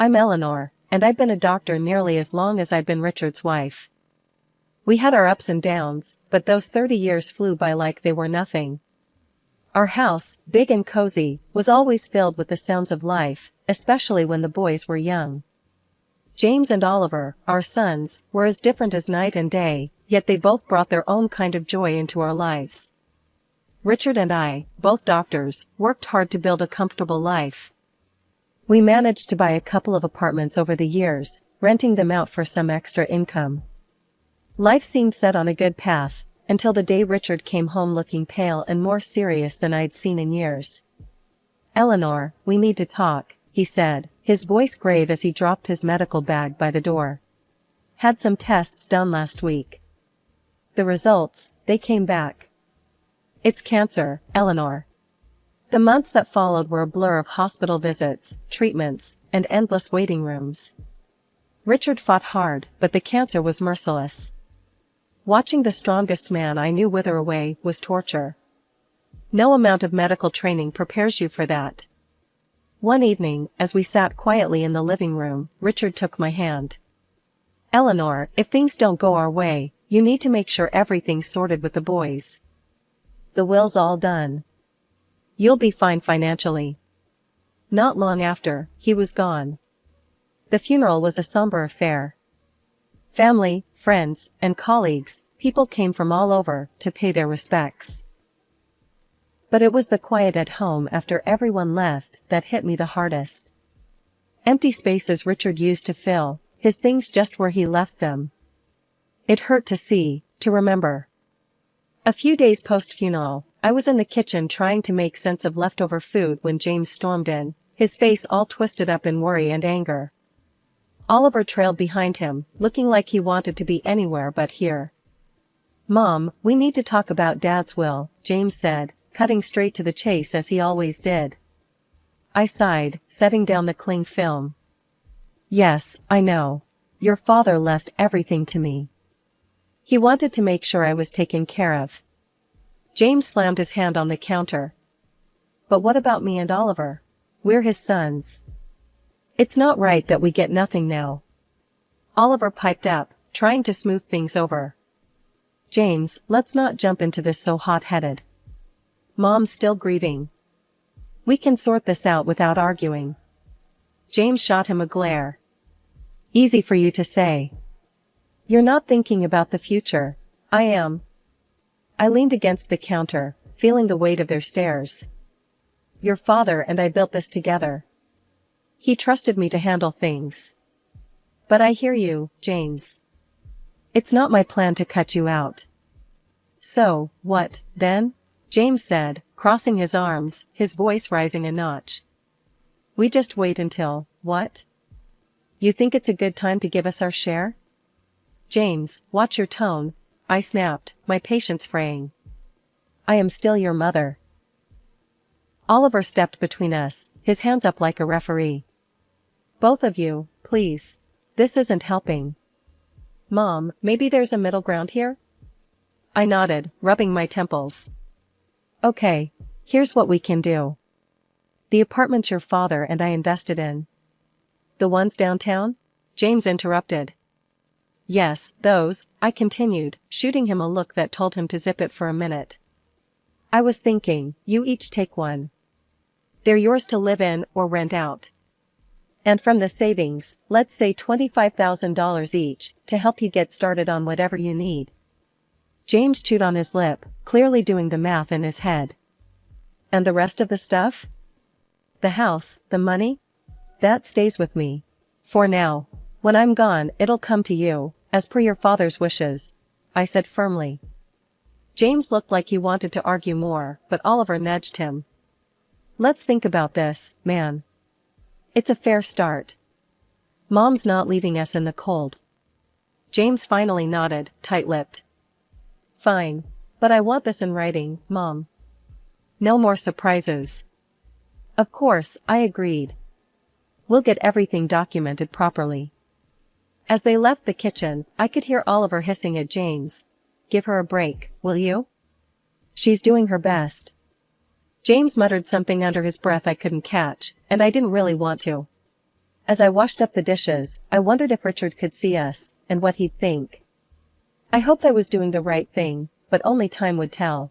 I'm Eleanor, and I've been a doctor nearly as long as I've been Richard's wife. We had our ups and downs, but those 30 years flew by like they were nothing. Our house, big and cozy, was always filled with the sounds of life, especially when the boys were young. James and Oliver, our sons, were as different as night and day, yet they both brought their own kind of joy into our lives. Richard and I, both doctors, worked hard to build a comfortable life. We managed to buy a couple of apartments over the years, renting them out for some extra income. Life seemed set on a good path, until the day Richard came home looking pale and more serious than I'd seen in years. "Eleanor, we need to talk," he said, his voice grave as he dropped his medical bag by the door. "Had some tests done last week. The results, they came back. It's cancer, Eleanor." The months that followed were a blur of hospital visits, treatments, and endless waiting rooms. Richard fought hard, but the cancer was merciless. Watching the strongest man I knew wither away was torture. No amount of medical training prepares you for that. One evening, as we sat quietly in the living room, Richard took my hand. "Eleanor, if things don't go our way, you need to make sure everything's sorted with the boys. The will's all done. You'll be fine financially." Not long after, he was gone. The funeral was a somber affair. Family, friends, and colleagues, people came from all over to pay their respects. But it was the quiet at home after everyone left that hit me the hardest. Empty spaces Richard used to fill, his things just where he left them. It hurt to see, to remember. A few days post-funeral, I was in the kitchen trying to make sense of leftover food when James stormed in, his face all twisted up in worry and anger. Oliver trailed behind him, looking like he wanted to be anywhere but here. "Mom, we need to talk about Dad's will," James said, cutting straight to the chase as he always did. I sighed, setting down the cling film. "Yes, I know. Your father left everything to me. He wanted to make sure I was taken care of." James slammed his hand on the counter. "But what about me and Oliver? We're his sons. It's not right that we get nothing now." Oliver piped up, trying to smooth things over. "James, let's not jump into this so hot-headed. Mom's still grieving. We can sort this out without arguing." James shot him a glare. "Easy for you to say. You're not thinking about the future. I am." I leaned against the counter, feeling the weight of their stares. "Your father and I built this together. He trusted me to handle things. But I hear you, James. It's not my plan to cut you out." "So, what, then?" James said, crossing his arms, his voice rising a notch. "We just wait until, what? You think it's a good time to give us our share?" "James, watch your tone," I snapped, my patience fraying. "I am still your mother." Oliver stepped between us, his hands up like a referee. "Both of you, please. This isn't helping. Mom, maybe there's a middle ground here?" I nodded, rubbing my temples. "Okay, here's what we can do. The apartments your father and I invested in." "The ones downtown?" James interrupted. "Yes, those," I continued, shooting him a look that told him to zip it for a minute. "I was thinking, you each take one. They're yours to live in or rent out. And from the savings, let's say $25,000 each, to help you get started on whatever you need." James chewed on his lip, clearly doing the math in his head. "And the rest of the stuff? The house, the money? That stays with me. For now. When I'm gone, it'll come to you, as per your father's wishes," I said firmly. James looked like he wanted to argue more, but Oliver nudged him. "Let's think about this, man. It's a fair start. Mom's not leaving us in the cold." James finally nodded, tight-lipped. "Fine. But I want this in writing, Mom. No more surprises." Of course, I agreed. "We'll get everything documented properly." As they left the kitchen, I could hear Oliver hissing at James. "Give her a break, will you? She's doing her best." James muttered something under his breath I couldn't catch, and I didn't really want to. As I washed up the dishes, I wondered if Richard could see us, and what he'd think. I hoped I was doing the right thing, but only time would tell.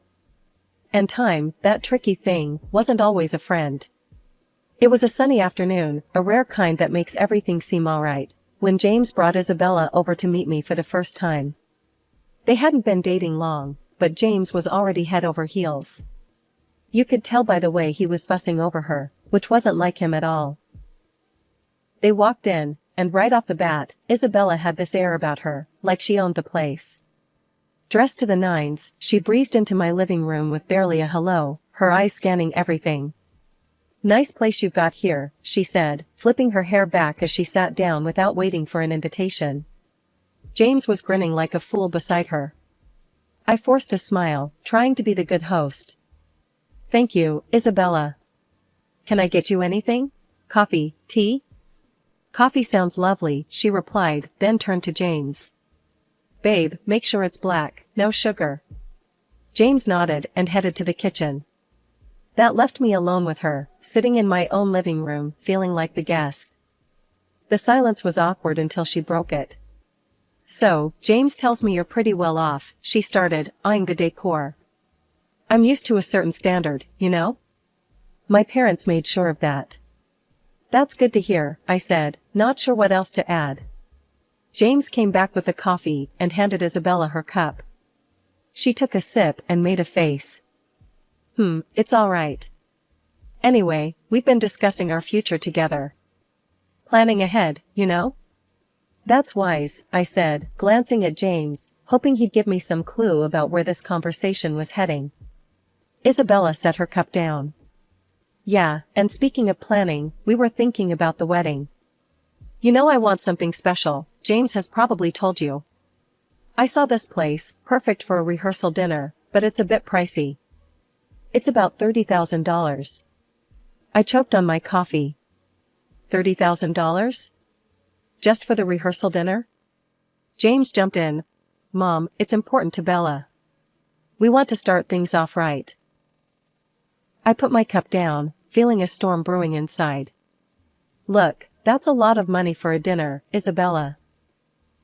And time, that tricky thing, wasn't always a friend. It was a sunny afternoon, a rare kind that makes everything seem alright, when James brought Isabella over to meet me for the first time. They hadn't been dating long, but James was already head over heels. You could tell by the way he was fussing over her, which wasn't like him at all. They walked in, and right off the bat, Isabella had this air about her, like she owned the place. Dressed to the nines, she breezed into my living room with barely a hello, her eyes scanning everything. "Nice place you've got here," she said, flipping her hair back as she sat down without waiting for an invitation. James was grinning like a fool beside her. I forced a smile, trying to be the good host. "Thank you, Isabella. Can I get you anything? Coffee, tea?" "Coffee sounds lovely," she replied, then turned to James. "Babe, make sure it's black, no sugar." James nodded and headed to the kitchen. That left me alone with her, sitting in my own living room, feeling like the guest. The silence was awkward until she broke it. "So, James tells me you're pretty well off," she started, eyeing the decor. "I'm used to a certain standard, you know? My parents made sure of that." "That's good to hear," I said, not sure what else to add. James came back with the coffee and handed Isabella her cup. She took a sip and made a face. It's all right. Anyway, we've been discussing our future together. Planning ahead, you know? That's wise, I said, glancing at James, hoping he'd give me some clue about where this conversation was heading. Isabella set her cup down. Yeah, and speaking of planning, we were thinking about the wedding. You know I want something special, James has probably told you. I saw this place, perfect for a rehearsal dinner, but it's a bit pricey. It's about $30,000. I choked on my coffee. $30,000? Just for the rehearsal dinner? James jumped in. Mom, it's important to Bella. We want to start things off right. I put my cup down, feeling a storm brewing inside. Look, that's a lot of money for a dinner, Isabella.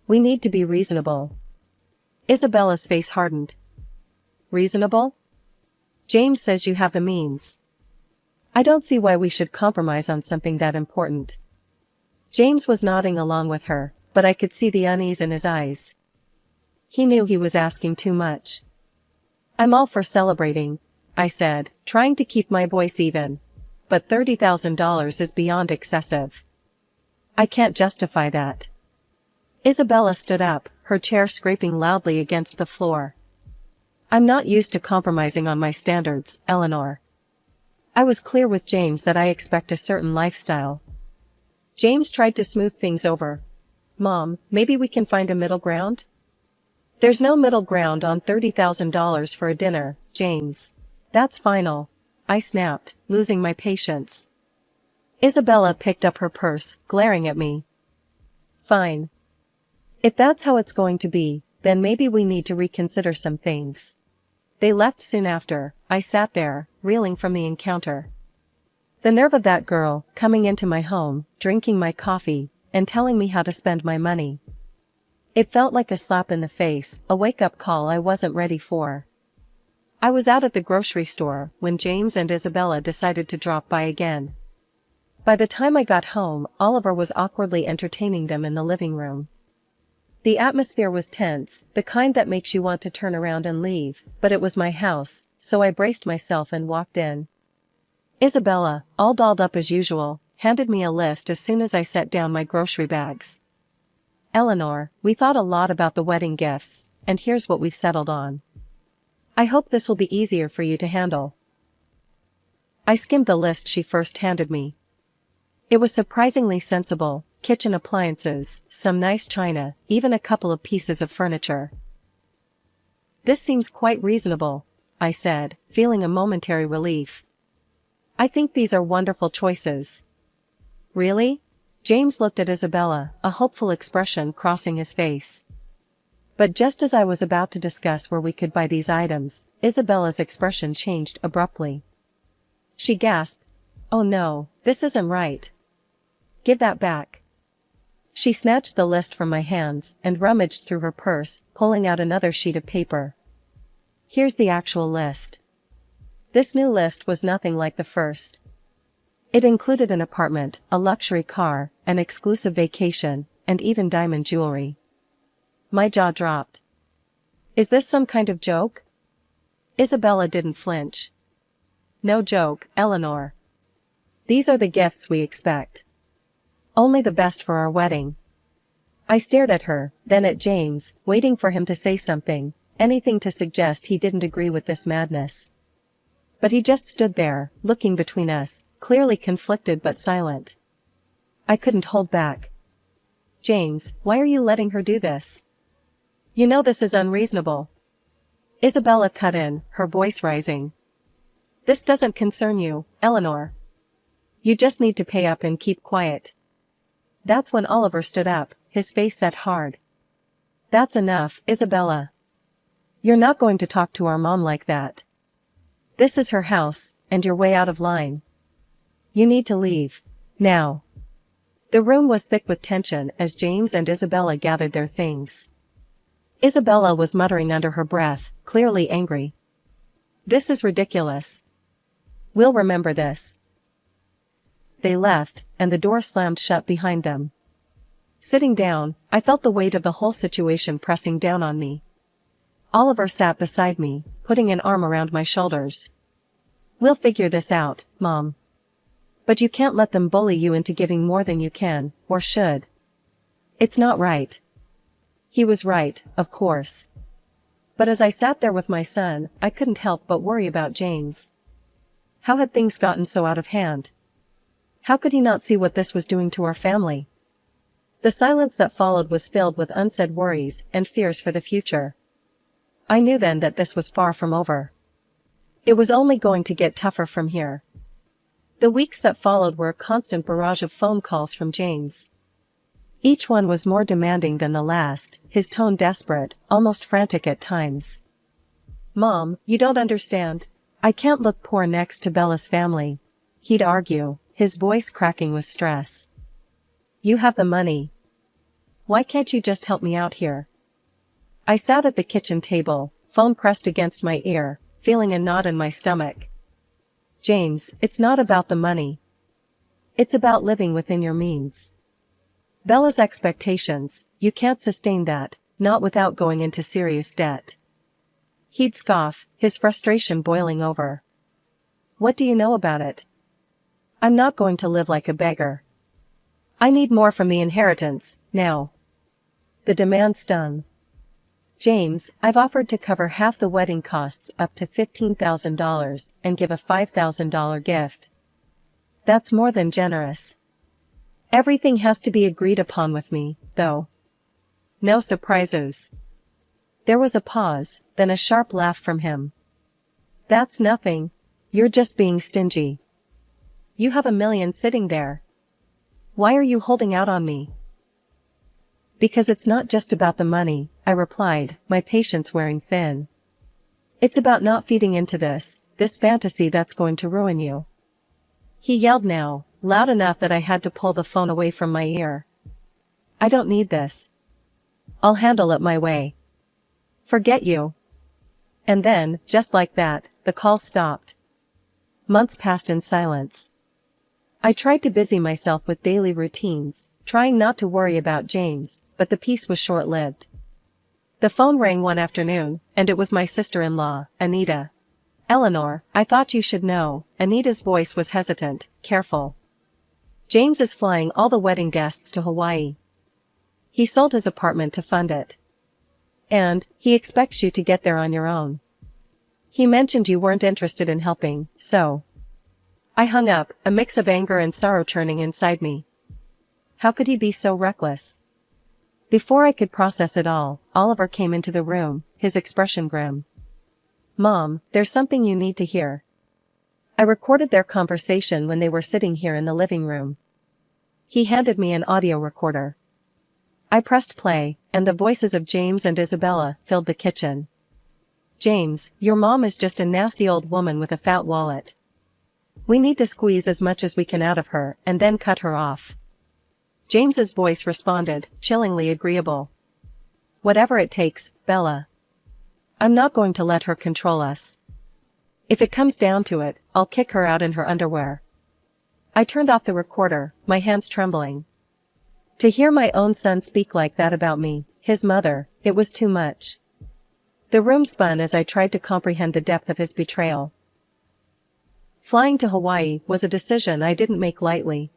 We need to be reasonable. Isabella's face hardened. Reasonable? James says you have the means. I don't see why we should compromise on something that important. James was nodding along with her, but I could see the unease in his eyes. He knew he was asking too much. I'm all for celebrating, I said, trying to keep my voice even. But $30,000 is beyond excessive. I can't justify that. Isabella stood up, her chair scraping loudly against the floor. I'm not used to compromising on my standards, Eleanor. I was clear with James that I expect a certain lifestyle. James tried to smooth things over. Mom, maybe we can find a middle ground? There's no middle ground on $30,000 for a dinner, James. That's final, I snapped, losing my patience. Isabella picked up her purse, glaring at me. Fine. If that's how it's going to be, then maybe we need to reconsider some things. They left soon after. I sat there, reeling from the encounter. The nerve of that girl, coming into my home, drinking my coffee, and telling me how to spend my money. It felt like a slap in the face, a wake-up call I wasn't ready for. I was out at the grocery store when James and Isabella decided to drop by again. By the time I got home, Oliver was awkwardly entertaining them in the living room. The atmosphere was tense, the kind that makes you want to turn around and leave, but it was my house, so I braced myself and walked in. Isabella, all dolled up as usual, handed me a list as soon as I set down my grocery bags. Eleanor, we thought a lot about the wedding gifts, and here's what we've settled on. I hope this will be easier for you to handle. I skimmed the list she first handed me. It was surprisingly sensible. Kitchen appliances, some nice china, even a couple of pieces of furniture. This seems quite reasonable, I said, feeling a momentary relief. I think these are wonderful choices. Really? James looked at Isabella, a hopeful expression crossing his face. But just as I was about to discuss where we could buy these items, Isabella's expression changed abruptly. She gasped, "Oh no, this isn't right." Give that back. She snatched the list from my hands and rummaged through her purse, pulling out another sheet of paper. Here's the actual list. This new list was nothing like the first. It included an apartment, a luxury car, an exclusive vacation, and even diamond jewelry. My jaw dropped. Is this some kind of joke? Isabella didn't flinch. No joke, Eleanor. These are the gifts we expect. Only the best for our wedding. I stared at her, then at James, waiting for him to say something, anything to suggest he didn't agree with this madness. But he just stood there, looking between us, clearly conflicted but silent. I couldn't hold back. James, why are you letting her do this? You know this is unreasonable. Isabella cut in, her voice rising. This doesn't concern you, Eleanor. You just need to pay up and keep quiet. That's when Oliver stood up, his face set hard. That's enough, Isabella. You're not going to talk to our mom like that. This is her house, and you're way out of line. You need to leave. Now. The room was thick with tension as James and Isabella gathered their things. Isabella was muttering under her breath, clearly angry. This is ridiculous. We'll remember this. They left, and the door slammed shut behind them. Sitting down, I felt the weight of the whole situation pressing down on me. Oliver sat beside me, putting an arm around my shoulders. We'll figure this out, Mom. But you can't let them bully you into giving more than you can, or should. It's not right. He was right, of course. But as I sat there with my son, I couldn't help but worry about James. How had things gotten so out of hand? How could he not see what this was doing to our family? The silence that followed was filled with unsaid worries and fears for the future. I knew then that this was far from over. It was only going to get tougher from here. The weeks that followed were a constant barrage of phone calls from James. Each one was more demanding than the last, his tone desperate, almost frantic at times. Mom, you don't understand. I can't look poor next to Bella's family. He'd argue, his voice cracking with stress. You have the money. Why can't you just help me out here? I sat at the kitchen table, phone pressed against my ear, feeling a knot in my stomach. James, it's not about the money. It's about living within your means. Bella's expectations, you can't sustain that, not without going into serious debt. He'd scoff, his frustration boiling over. What do you know about it? I'm not going to live like a beggar. I need more from the inheritance, now. The demand stung. James, I've offered to cover half the wedding costs up to $15,000 and give a $5,000 gift. That's more than generous. Everything has to be agreed upon with me, though. No surprises. There was a pause, then a sharp laugh from him. That's nothing. You're just being stingy. You have $1 million sitting there. Why are you holding out on me? Because it's not just about the money, I replied, my patience wearing thin. It's about not feeding into this fantasy that's going to ruin you. He yelled now, loud enough that I had to pull the phone away from my ear. I don't need this. I'll handle it my way. Forget you. And then, just like that, the call stopped. Months passed in silence. I tried to busy myself with daily routines, trying not to worry about James, but the peace was short-lived. The phone rang one afternoon, and it was my sister-in-law, Anita. Eleanor, I thought you should know. Anita's voice was hesitant, careful. James is flying all the wedding guests to Hawaii. He sold his apartment to fund it. And, he expects you to get there on your own. He mentioned you weren't interested in helping, so. I hung up, a mix of anger and sorrow churning inside me. How could he be so reckless? Before I could process it all, Oliver came into the room, his expression grim. Mom, there's something you need to hear. I recorded their conversation when they were sitting here in the living room. He handed me an audio recorder. I pressed play, and the voices of James and Isabella filled the kitchen. James, your mom is just a nasty old woman with a fat wallet. We need to squeeze as much as we can out of her and then cut her off. James's voice responded, chillingly agreeable. Whatever it takes, Bella. I'm not going to let her control us. If it comes down to it, I'll kick her out in her underwear. I turned off the recorder, my hands trembling. To hear my own son speak like that about me, his mother, it was too much. The room spun as I tried to comprehend the depth of his betrayal. Flying to Hawaii was a decision I didn't make lightly.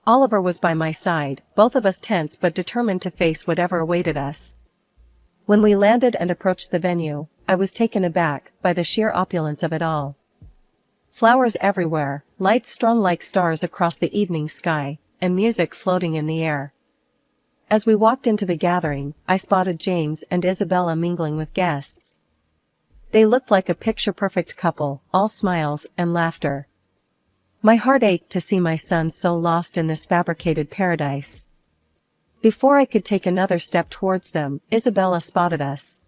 Oliver was by my side, both of us tense but determined to face whatever awaited us. When we landed and approached the venue, I was taken aback by the sheer opulence of it all. Flowers everywhere, lights strung like stars across the evening sky, and music floating in the air. As we walked into the gathering, I spotted James and Isabella mingling with guests. They looked like a picture-perfect couple, all smiles and laughter. My heart ached to see my son so lost in this fabricated paradise. Before I could take another step towards them, Isabella spotted us.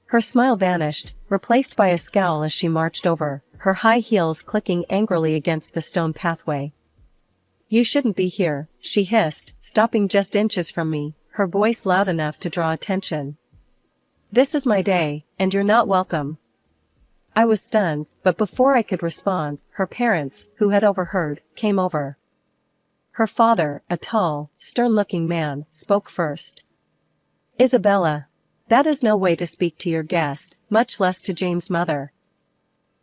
Her smile vanished, replaced by a scowl as she marched over, her high heels clicking angrily against the stone pathway. You shouldn't be here, she hissed, stopping just inches from me, her voice loud enough to draw attention. This is my day, and you're not welcome. I was stunned, but before I could respond, her parents, who had overheard, came over. Her father, a tall, stern-looking man, spoke first. Isabella, that is no way to speak to your guest, much less to James' mother.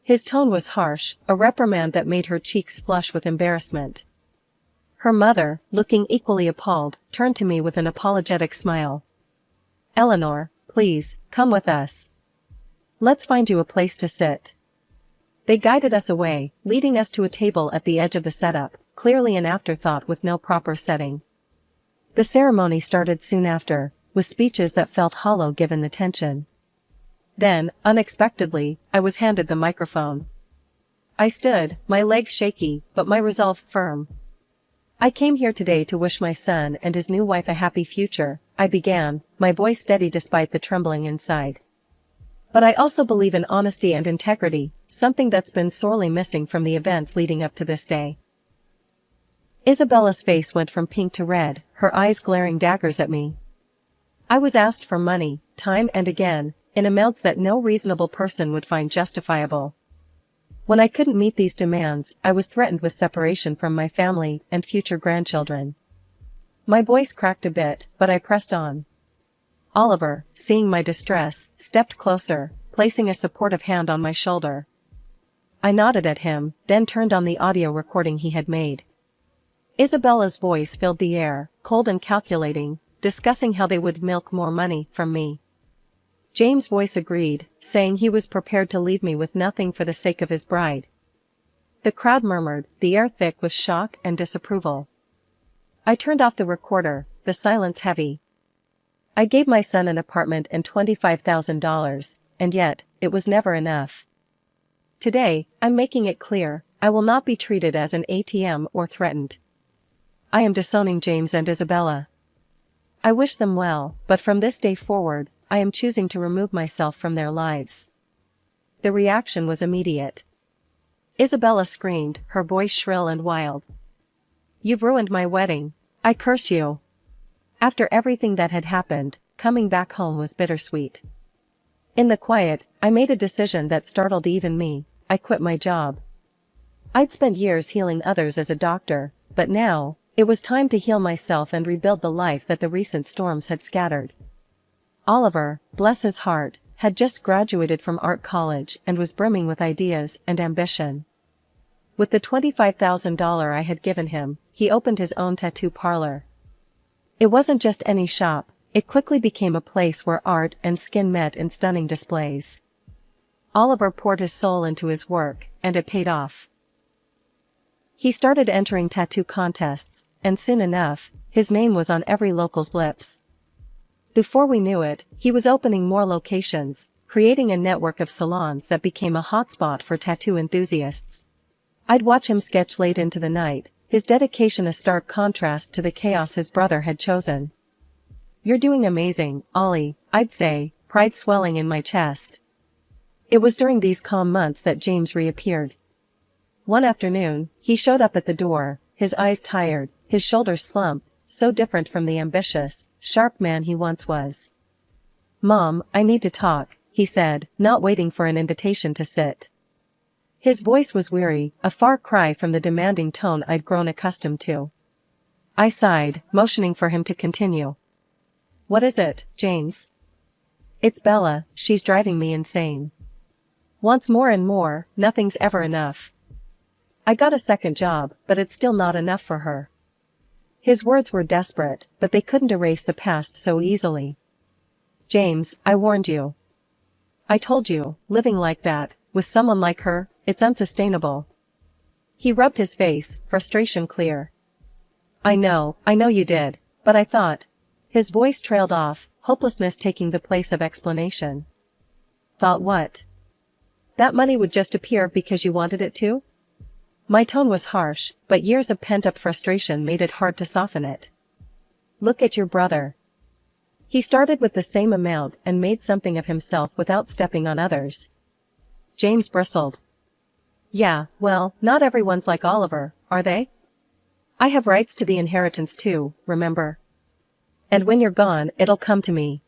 His tone was harsh, a reprimand that made her cheeks flush with embarrassment. Her mother, looking equally appalled, turned to me with an apologetic smile. Eleanor, please, come with us. Let's find you a place to sit. They guided us away, leading us to a table at the edge of the setup, clearly an afterthought with no proper setting. The ceremony started soon after, with speeches that felt hollow given the tension. Then, unexpectedly, I was handed the microphone. I stood, my legs shaky, but my resolve firm. I came here today to wish my son and his new wife a happy future, I began, my voice steady despite the trembling inside. But I also believe in honesty and integrity, something that's been sorely missing from the events leading up to this day. Isabella's face went from pink to red, her eyes glaring daggers at me. I was asked for money, time and again, in amounts that no reasonable person would find justifiable. When I couldn't meet these demands, I was threatened with separation from my family and future grandchildren. My voice cracked a bit, but I pressed on. Oliver, seeing my distress, stepped closer, placing a supportive hand on my shoulder. I nodded at him, then turned on the audio recording he had made. Isabella's voice filled the air, cold and calculating, discussing how they would milk more money from me. James' voice agreed, saying he was prepared to leave me with nothing for the sake of his bride. The crowd murmured, the air thick with shock and disapproval. I turned off the recorder, the silence heavy. I gave my son an apartment and $25,000, and yet, it was never enough. Today, I'm making it clear, I will not be treated as an ATM or threatened. I am disowning James and Isabella. I wish them well, but from this day forward, I am choosing to remove myself from their lives. The reaction was immediate. Isabella screamed, her voice shrill and wild. You've ruined my wedding. I curse you. After everything that had happened, coming back home was bittersweet. In the quiet, I made a decision that startled even me. I quit my job. I'd spent years healing others as a doctor, but now, it was time to heal myself and rebuild the life that the recent storms had scattered. Oliver, bless his heart, had just graduated from art college and was brimming with ideas and ambition. With the $25,000 I had given him, he opened his own tattoo parlor. It wasn't just any shop, it quickly became a place where art and skin met in stunning displays. Oliver poured his soul into his work, and it paid off. He started entering tattoo contests, and soon enough, his name was on every local's lips. Before we knew it, he was opening more locations, creating a network of salons that became a hotspot for tattoo enthusiasts. I'd watch him sketch late into the night, his dedication a stark contrast to the chaos his brother had chosen. You're doing amazing, Ollie, I'd say, pride swelling in my chest. It was during these calm months that James reappeared. One afternoon, he showed up at the door, his eyes tired, his shoulders slumped, so different from the ambitious, sharp man he once was. "Mom, I need to talk," he said, not waiting for an invitation to sit. His voice was weary, a far cry from the demanding tone I'd grown accustomed to. I sighed, motioning for him to continue. "What is it, James?" "It's Bella, she's driving me insane. Wants more and more, nothing's ever enough. I got a second job, but it's still not enough for her." His words were desperate, but they couldn't erase the past so easily. "James, I warned you. I told you, living like that, with someone like her, it's unsustainable." He rubbed his face, frustration clear. I know you did, but I thought." His voice trailed off, hopelessness taking the place of explanation. "Thought what? That money would just appear because you wanted it to?" My tone was harsh, but years of pent-up frustration made it hard to soften it. "Look at your brother. He started with the same amount and made something of himself without stepping on others." James bristled. "Yeah, well, not everyone's like Oliver, are they? I have rights to the inheritance too, remember? And when you're gone, it'll come to me."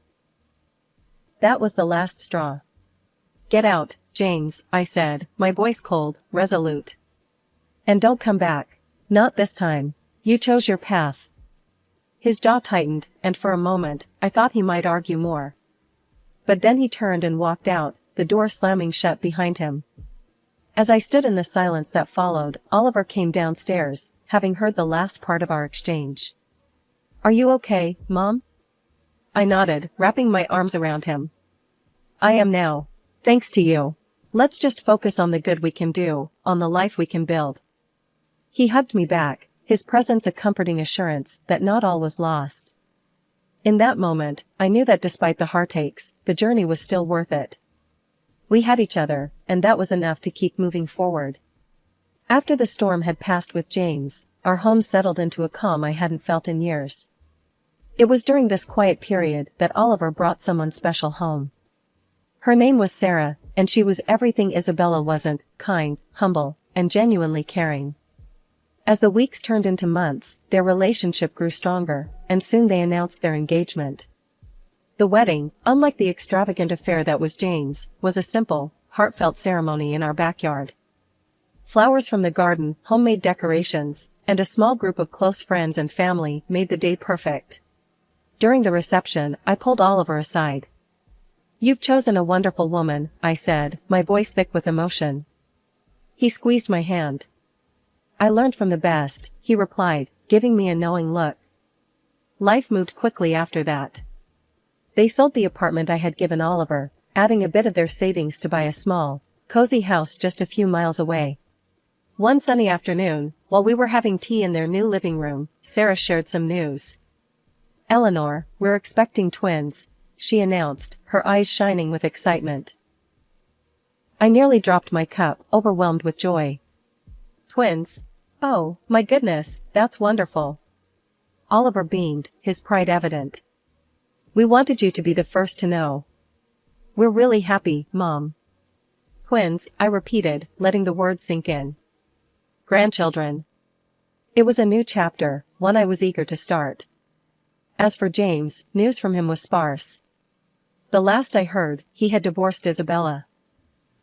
That was the last straw. "Get out, James," I said, my voice cold, resolute. "And don't come back. Not this time. You chose your path." His jaw tightened, and for a moment, I thought he might argue more. But then he turned and walked out, the door slamming shut behind him. As I stood in the silence that followed, Oliver came downstairs, having heard the last part of our exchange. "Are you okay, Mom?" I nodded, wrapping my arms around him. "I am now. Thanks to you. Let's just focus on the good we can do, on the life we can build." He hugged me back, his presence a comforting assurance that not all was lost. In that moment, I knew that despite the heartaches, the journey was still worth it. We had each other, and that was enough to keep moving forward. After the storm had passed with James, our home settled into a calm I hadn't felt in years. It was during this quiet period that Oliver brought someone special home. Her name was Sarah, and she was everything Isabella wasn't: kind, humble, and genuinely caring. As the weeks turned into months, their relationship grew stronger, and soon they announced their engagement. The wedding, unlike the extravagant affair that was James, was a simple, heartfelt ceremony in our backyard. Flowers from the garden, homemade decorations, and a small group of close friends and family made the day perfect. During the reception, I pulled Oliver aside. "You've chosen a wonderful woman," I said, my voice thick with emotion. He squeezed my hand. "I learned from the best," he replied, giving me a knowing look. Life moved quickly after that. They sold the apartment I had given Oliver, adding a bit of their savings to buy a small, cozy house just a few miles away. One sunny afternoon, while we were having tea in their new living room, Sarah shared some news. "Eleanor, we're expecting twins," she announced, her eyes shining with excitement. I nearly dropped my cup, overwhelmed with joy. "Twins? Oh, my goodness, that's wonderful." Oliver beamed, his pride evident. "We wanted you to be the first to know. We're really happy, Mom." "Twins," I repeated, letting the words sink in. "Grandchildren." It was a new chapter, one I was eager to start. As for James, news from him was sparse. The last I heard, he had divorced Isabella.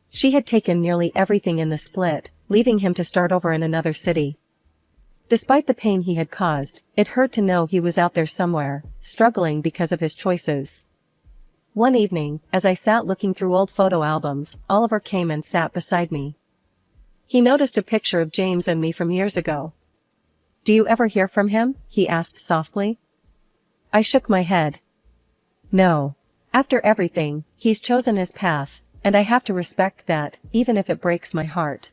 She had taken nearly everything in the split, leaving him to start over in another city. Despite the pain he had caused, it hurt to know he was out there somewhere, struggling because of his choices. One evening, as I sat looking through old photo albums, Oliver came and sat beside me. He noticed a picture of James and me from years ago. "Do you ever hear from him?" he asked softly. I shook my head. "No. After everything, he's chosen his path, and I have to respect that, even if it breaks my heart."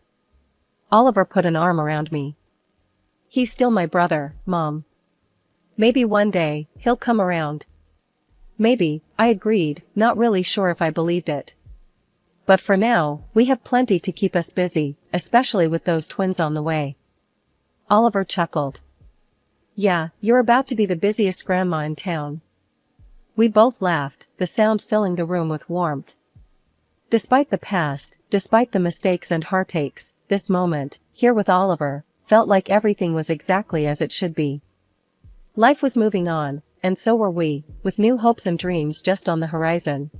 Oliver put an arm around me. "He's still my brother, Mom. Maybe one day, he'll come around." "Maybe," I agreed, not really sure if I believed it. "But for now, we have plenty to keep us busy, especially with those twins on the way." Oliver chuckled. "Yeah, you're about to be the busiest grandma in town." We both laughed, the sound filling the room with warmth. Despite the past, despite the mistakes and heartaches, this moment, here with Oliver, felt like everything was exactly as it should be. Life was moving on, and so were we, with new hopes and dreams just on the horizon.